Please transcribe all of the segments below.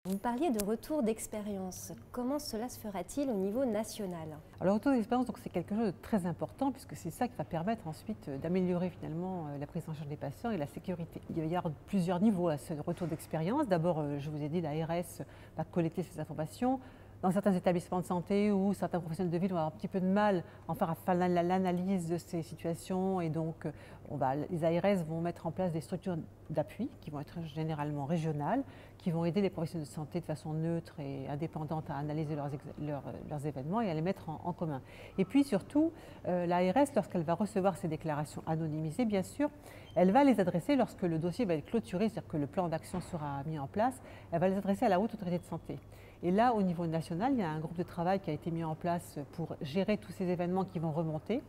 Vous parliez de retour d'expérience. Comment cela se fera-t-il au niveau national? Alors, le retour d'expérience, c'est quelque chose de très important puisque c'est ça qui va permettre ensuite d'améliorer finalement la prise en charge des patients et la sécurité. Il va y avoir plusieurs niveaux à ce retour d'expérience. D'abord, je vous ai dit, l'ARS va collecter ces informations. Dans certains établissements de santé où certains professionnels de ville vont avoir un petit peu de mal à faire l'analyse de ces situations et donc les ARS vont mettre en place des structures d'appui qui vont être généralement régionales, qui vont aider les professionnels de santé de façon neutre et indépendante à analyser leurs événements et à les mettre en commun. Et puis surtout, l'ARS, lorsqu'elle va recevoir ces déclarations anonymisées, bien sûr, elle va les adresser lorsque le dossier va être clôturé, c'est-à-dire que le plan d'action sera mis en place, elle va les adresser à la Haute Autorité de Santé. Et là, au niveau national, il y a un groupe de travail qui a été mis en place pour gérer tous ces événements qui vont remonter.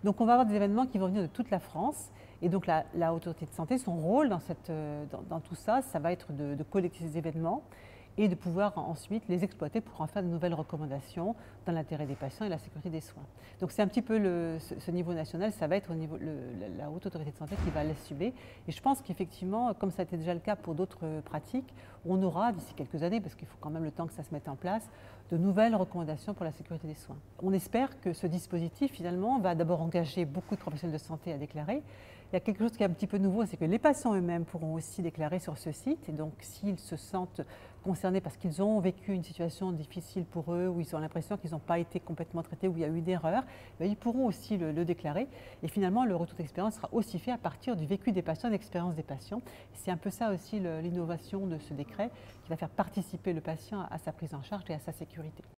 Donc on va avoir des événements qui vont venir de toute la France. Et donc la Haute Autorité de Santé, son rôle dans tout ça, ça va être de collecter ces événements et de pouvoir ensuite les exploiter pour en faire de nouvelles recommandations dans l'intérêt des patients et la sécurité des soins. Donc c'est un petit peu ce niveau national, ça va être au niveau la Haute Autorité de Santé qui va l'assumer. Et je pense qu'effectivement, comme ça a été déjà le cas pour d'autres pratiques, on aura d'ici quelques années, parce qu'il faut quand même le temps que ça se mette en place, de nouvelles recommandations pour la sécurité des soins. On espère que ce dispositif finalement va d'abord engager beaucoup de professionnels de santé à déclarer. Il y a quelque chose qui est un petit peu nouveau, c'est que les patients eux-mêmes pourront aussi déclarer sur ce site. Et donc, s'ils se sentent concernés parce qu'ils ont vécu une situation difficile pour eux, où ils ont l'impression qu'ils n'ont pas été complètement traités, où il y a eu d'erreurs, ils pourront aussi le déclarer. Et finalement, le retour d'expérience sera aussi fait à partir du vécu des patients, de l'expérience des patients. C'est un peu ça aussi l'innovation de ce décret, qui va faire participer le patient à sa prise en charge et à sa sécurité.